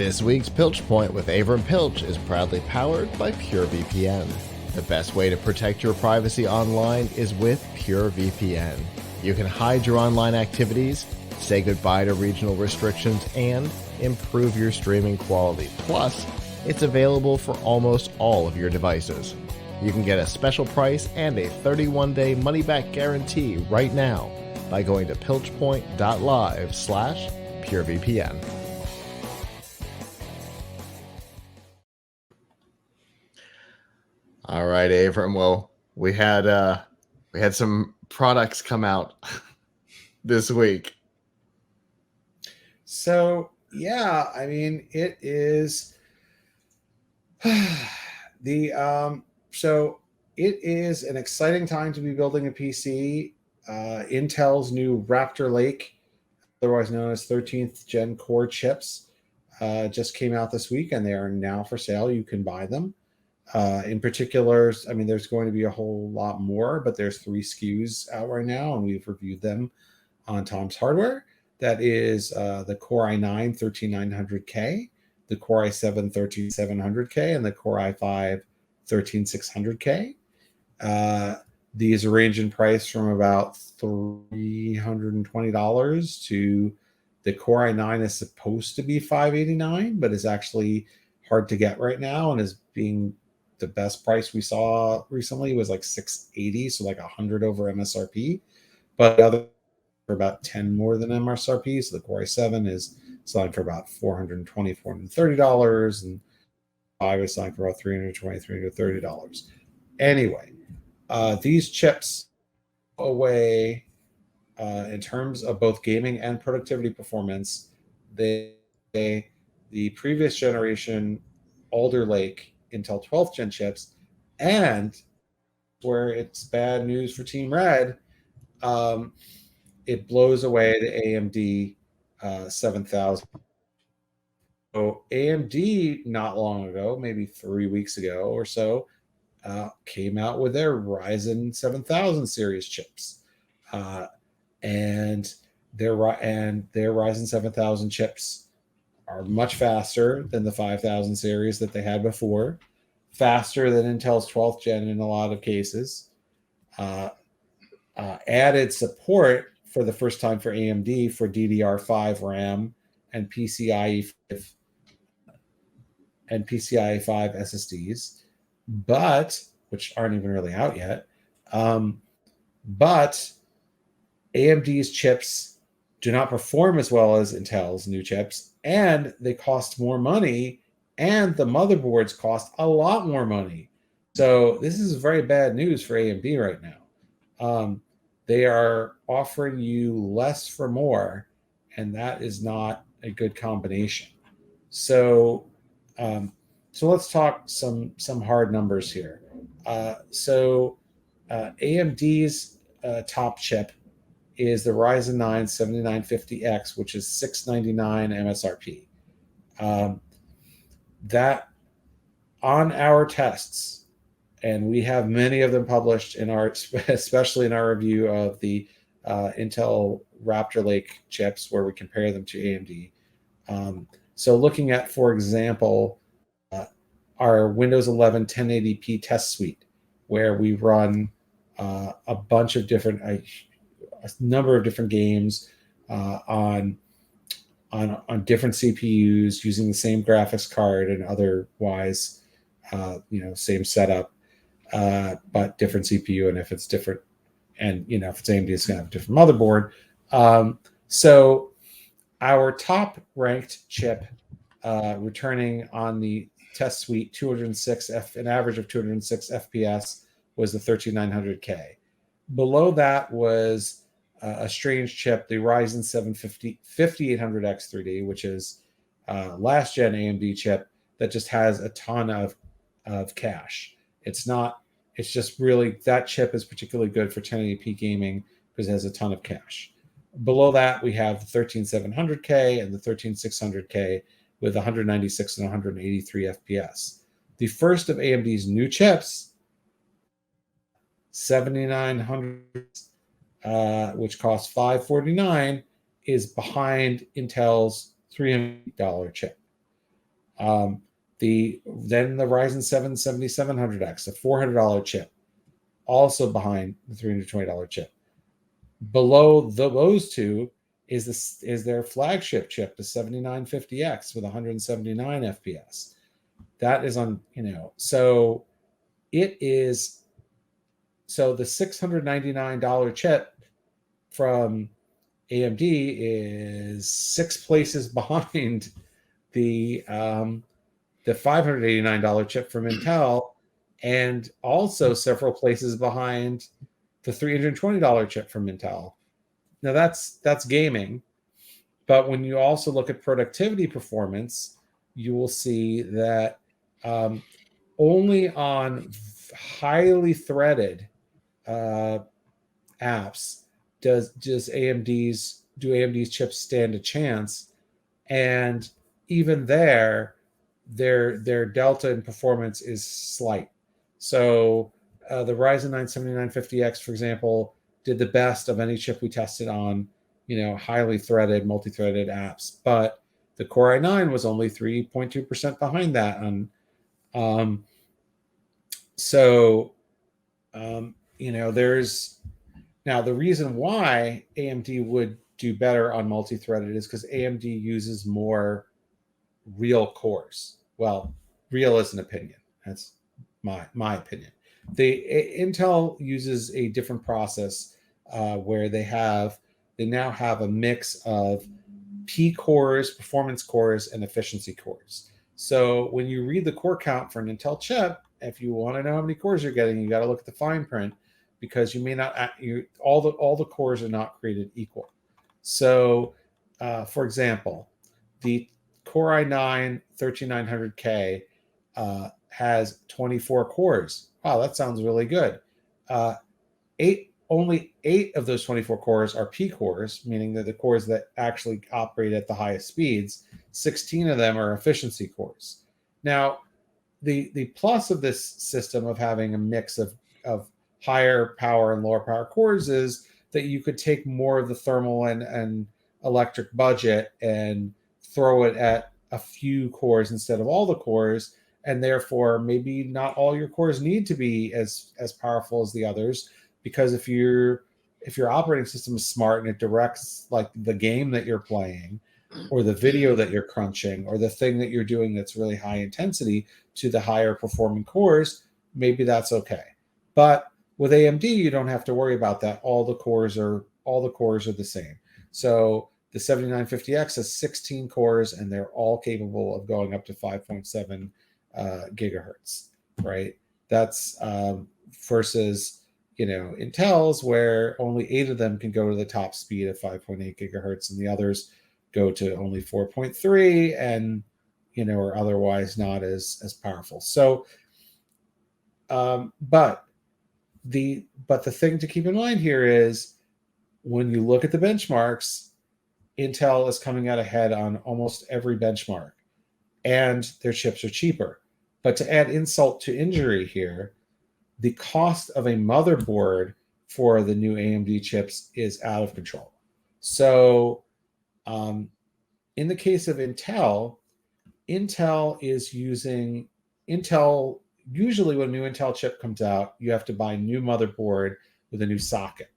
This week's Piltch Point with Avram Piltch is proudly powered by PureVPN. The best way to protect your privacy online is with PureVPN. You can hide your online activities, say goodbye to regional restrictions, and improve your streaming quality. Plus, it's available for almost all of your devices. You can get a special price and a 31-day money-back guarantee right now by going to pilchpoint.live/PureVPN. All right, Avram. Well, we had some products come out this week. So yeah, I mean it is so it is an exciting time to be building a PC. Intel's new Raptor Lake, otherwise known as 13th Gen Core chips, just came out this week, and they are now for sale. You can buy them. In particular, I mean, there's going to be a whole lot more, but there's 3 SKUs out right now, and we've reviewed them on Tom's Hardware. That is the Core i9 13900K, the Core i7 13700K, and the Core i5 13600K. These range in price from about $320 to the Core i9 is supposed to be $589, but is actually hard to get right now, and is being the best price we saw recently was like $680, so like $100 over MSRP. But the other for about 10 more than MSRP. So the Core i7 is selling for about $420, $430, and 5 is selling for about $320, $330. Anyway, these chips away in terms of both gaming and productivity performance. The previous generation Alder Lake Intel 12th Gen chips, and where it's bad news for Team Red, it blows away the AMD 7000. So AMD not long ago, maybe 3 weeks ago or so, came out with their Ryzen 7000 series chips, and their Ryzen 7000 chips are much faster than the 5000 series that they had before, faster than Intel's 12th gen in a lot of cases. Added support for the first time for AMD for DDR5 RAM and PCIe 5 SSDs, but which aren't even really out yet. But AMD's chips do not perform as well as Intel's new chips, and they cost more money, and the motherboards cost a lot more money. So this is very bad news for AMD right now. They are offering you less for more, and that is not a good combination. So let's talk some hard numbers here. AMD's top chip is the Ryzen 9 7950X, which is $699 MSRP. That on our tests, and we have many of them published in our, especially in our review of the Intel Raptor Lake chips, where we compare them to AMD. So looking at, for example, our Windows 11 1080p test suite, where we run a bunch of different, a number of different games on different CPUs using the same graphics card and otherwise, same setup, but different CPU. And if it's different, and if it's AMD, it's going to have a different motherboard. So our top ranked chip, returning on the test suite, an average of 206 FPS, was the 13900K. Below that was a strange chip, the Ryzen 7 5800X 3D, which is last gen AMD chip that just has a ton of cache. It's just really, that chip is particularly good for 1080p gaming because it has a ton of cache. Below that, we have the 13700K and the 13600K with 196 and 183 FPS. The first of AMD's new chips, 7900, which costs $549, is behind Intel's $300 chip. Then the Ryzen 7 7700X, the $400 chip, also behind the $320 chip. Below those two is their flagship chip, the 7950X with 179 FPS. That is on, so it is, so the $699 chip from AMD is 6 places behind the $589 chip from Intel, and also several places behind the $320 chip from Intel. Now that's gaming, but when you also look at productivity performance, you will see that only on highly threaded apps do AMD's chips stand a chance, and even their delta in performance is slight. So the Ryzen 9 7950X, for example, did the best of any chip we tested on, highly threaded, multi-threaded apps. But the Core i9 was only 3.2% behind that. There's now the reason why AMD would do better on multi-threaded is because AMD uses more real cores. Well, real is an opinion. That's my opinion. Intel uses a different process where they now have a mix of P cores, performance cores, and efficiency cores. So when you read the core count for an Intel chip, if you want to know how many cores you're getting, you got to look at the fine print, because you may not all the cores are not created equal. So, for example, the Core i9 13900K has 24 cores. Wow, that sounds really good. Only 8 of those 24 cores are P cores, meaning that the cores that actually operate at the highest speeds. 16 of them are efficiency cores. Now, the plus of this system of having a mix of higher power and lower power cores is that you could take more of the thermal and electric budget and throw it at a few cores instead of all the cores, and therefore maybe not all your cores need to be as powerful as the others, because if your operating system is smart and it directs like the game that you're playing or the video that you're crunching or the thing that you're doing that's really high intensity to the higher performing cores, maybe that's okay. But with AMD, you don't have to worry about that. All the cores are the same. So the 7950X has 16 cores, and they're all capable of going up to 5.7 gigahertz, right? That's versus Intel's, where only 8 of them can go to the top speed of 5.8 gigahertz, and the others go to only 4.3 and are otherwise not as powerful. So, but the thing to keep in mind here is when you look at the benchmarks, Intel is coming out ahead on almost every benchmark, and their chips are cheaper. But to add insult to injury here, the cost of a motherboard for the new AMD chips is out of control. So in the case of Intel usually when a new Intel chip comes out, you have to buy a new motherboard with a new socket,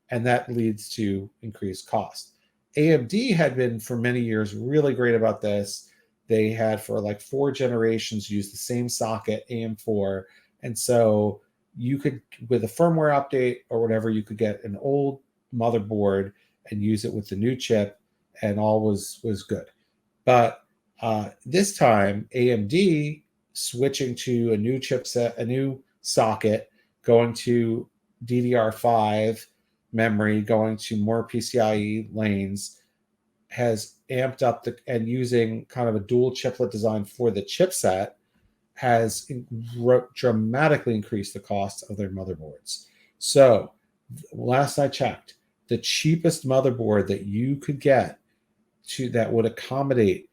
and that leads to increased cost. AMD had been for many years really great about this. They had for like 4 generations used the same socket, AM4, and so you could, with a firmware update or whatever, you could get an old motherboard and use it with the new chip, and all was good. But this time, AMD switching to a new chipset, a new socket, going to DDR5 memory, going to more PCIe lanes, has amped up and using kind of a dual chiplet design for the chipset, has dramatically increased the cost of their motherboards. So last I checked, the cheapest motherboard that you could get that would accommodate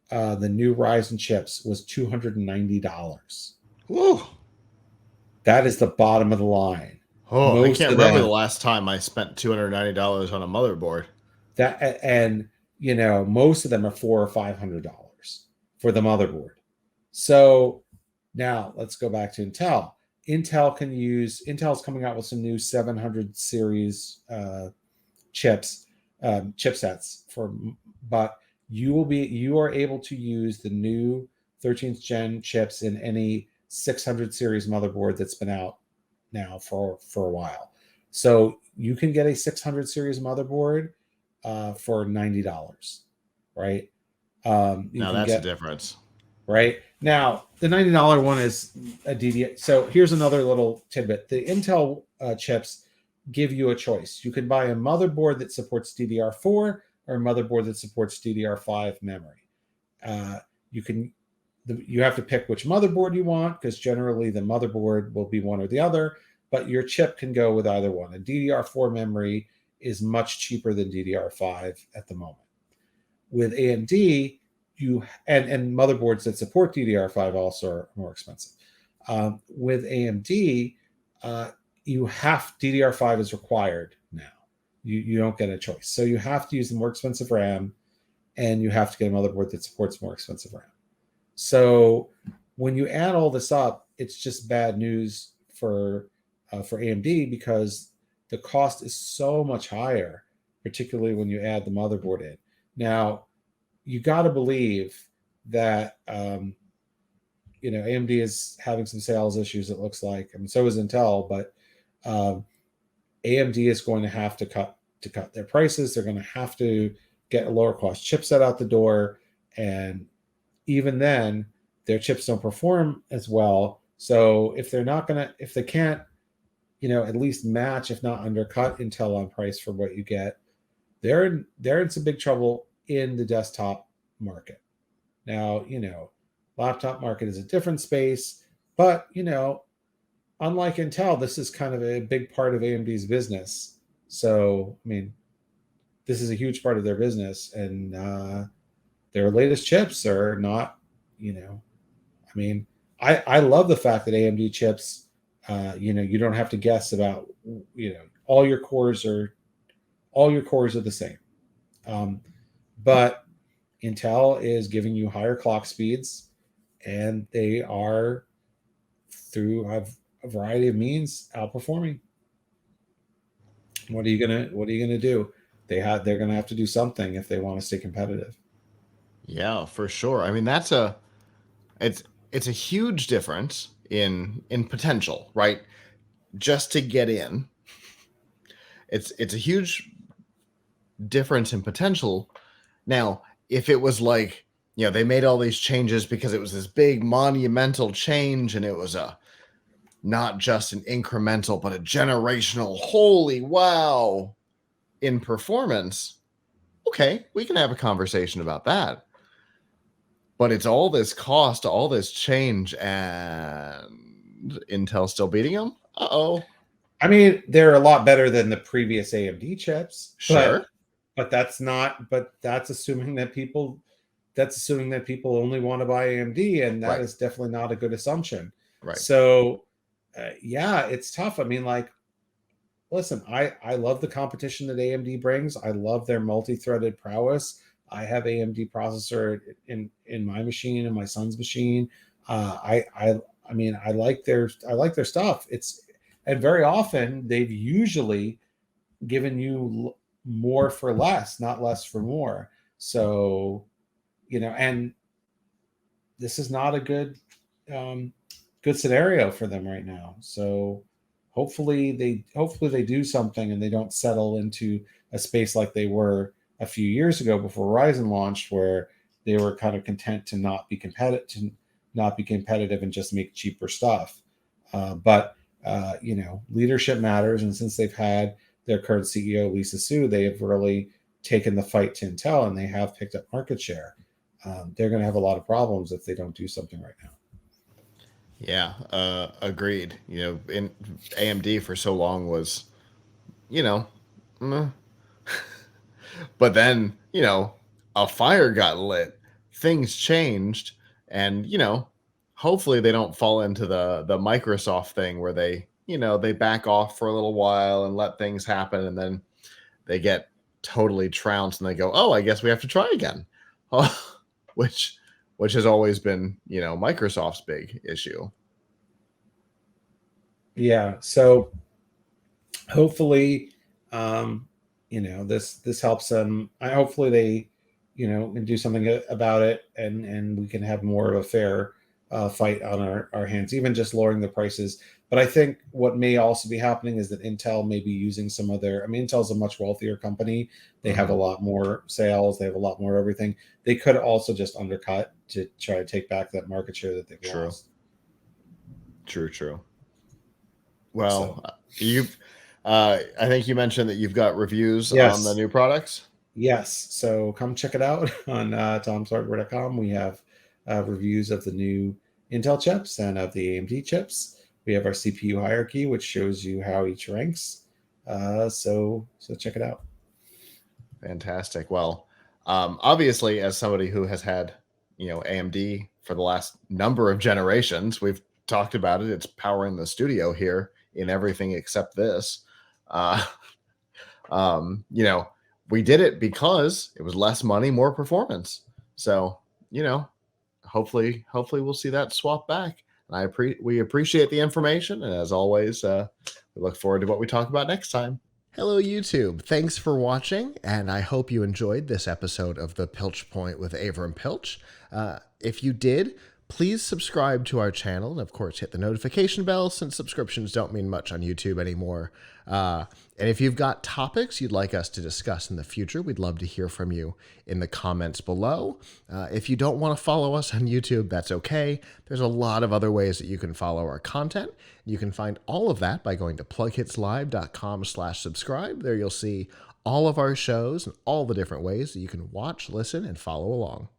the new Ryzen chips was $290. Whoa. That is the bottom of the line. Oh, I can't remember the last time I spent $290 on a motherboard. Most of them are $400 or $500 for the motherboard. So now let's go back to Intel. Intel's coming out with some new 700 series chips, chipsets but you are able to use the new 13th gen chips in any 600 series motherboard that's been out now for a while. So you can get a 600 series motherboard for $90, right? You Now can that's a get difference. right now the $90 one is a DDR. So here's another little tidbit: the Intel chips give you a choice. You can buy a motherboard that supports DDR4 or a motherboard that supports DDR5 memory. You can you have to pick which motherboard you want, because generally the motherboard will be one or the other, but your chip can go with either one. And DDR4 memory is much cheaper than DDR5 at the moment. With AMD, and motherboards that support DDR5 also are more expensive. With AMD, you have DDR5 is required now. You don't get a choice. So you have to use the more expensive RAM, and you have to get a motherboard that supports more expensive RAM. So when you add all this up, it's just bad news for AMD, because the cost is so much higher, particularly when you add the motherboard in. Now, you got to believe that AMD is having some sales issues. It looks like, I mean, so is Intel, but AMD is going to have to cut their prices. They're going to have to get a lower cost chipset out the door, and even then, their chips don't perform as well. So if they can't, at least match, if not undercut Intel on price for what you get, they're in some big trouble in the desktop market. Now, laptop market is a different space, but unlike Intel, this is kind of a big part of AMD's business. So, I mean, this is a huge part of their business, and their latest chips are not, I mean, I love the fact that AMD chips, you don't have to guess about, all your cores are the same. But Intel is giving you higher clock speeds, and they are, through a variety of means, outperforming. What are you gonna do? They're gonna have to do something if they want to stay competitive. Yeah, for sure. I mean, it's a huge difference in potential, right? Just to get in, it's a huge difference in potential. Now, if it was like, they made all these changes because it was this big monumental change, and it was not just an incremental but a generational holy wow in performance, okay, we can have a conversation about that. But it's all this cost, all this change, and Intel still beating them. Uh-oh. I mean, they're a lot better than the previous AMD chips, Sure. but that's not. But that's assuming that people only want to buy AMD, and that Right. is definitely not a good assumption. Right. So, yeah, it's tough. I mean, like, listen, I love the competition that AMD brings. I love their multi-threaded prowess. I have AMD processor in my machine, in my son's machine. I mean, I like their stuff. And very often they've usually given you more for less, not less for more. So, and this is not a good scenario for them right now. So hopefully they do something, and they don't settle into a space like they were a few years ago before Ryzen launched, where they were kind of content to not be competitive and just make cheaper stuff. But leadership matters, and since they've had their current CEO Lisa Su, they have really taken the fight to Intel, and they have picked up market share. They're going to have a lot of problems if they don't do something right now. Yeah, agreed. In AMD for so long was, but then, a fire got lit, things changed, and, hopefully they don't fall into the Microsoft thing where they back off for a little while and let things happen, and then they get totally trounced and they go, oh, I guess we have to try again. Which which has always been, Microsoft's big issue. Yeah. So hopefully, this helps them. Hopefully they, can do something about it, and we can have more of a fair fight on our hands, even just lowering the prices. But I think what may also be happening is that Intel may be using some of their. I mean, Intel's a much wealthier company. They have a lot more sales. They have a lot more everything. They could also just undercut to try to take back that market share that they've lost. True. Well, I think you mentioned that you've got reviews on the new products. Yes. So come check it out on tomshardware.com. We have reviews of the new Intel chips and of the AMD chips. We have our CPU hierarchy, which shows you how each ranks. So check it out. Fantastic. Well, obviously, as somebody who has had, AMD for the last number of generations, we've talked about it. It's powering the studio here in everything except this. We did it because it was less money, more performance. So, hopefully we'll see that swap back. And we appreciate the information. And as always, we look forward to what we talk about next time. Hello, YouTube. Thanks for watching, and I hope you enjoyed this episode of The Piltch Point with Avram Piltch. If you did, please subscribe to our channel, and of course hit the notification bell, since subscriptions don't mean much on YouTube anymore. And if you've got topics you'd like us to discuss in the future, we'd love to hear from you in the comments below. If you don't want to follow us on YouTube, that's okay. There's a lot of other ways that you can follow our content. You can find all of that by going to plughitslive.com/subscribe. There you'll see all of our shows and all the different ways that you can watch, listen, and follow along.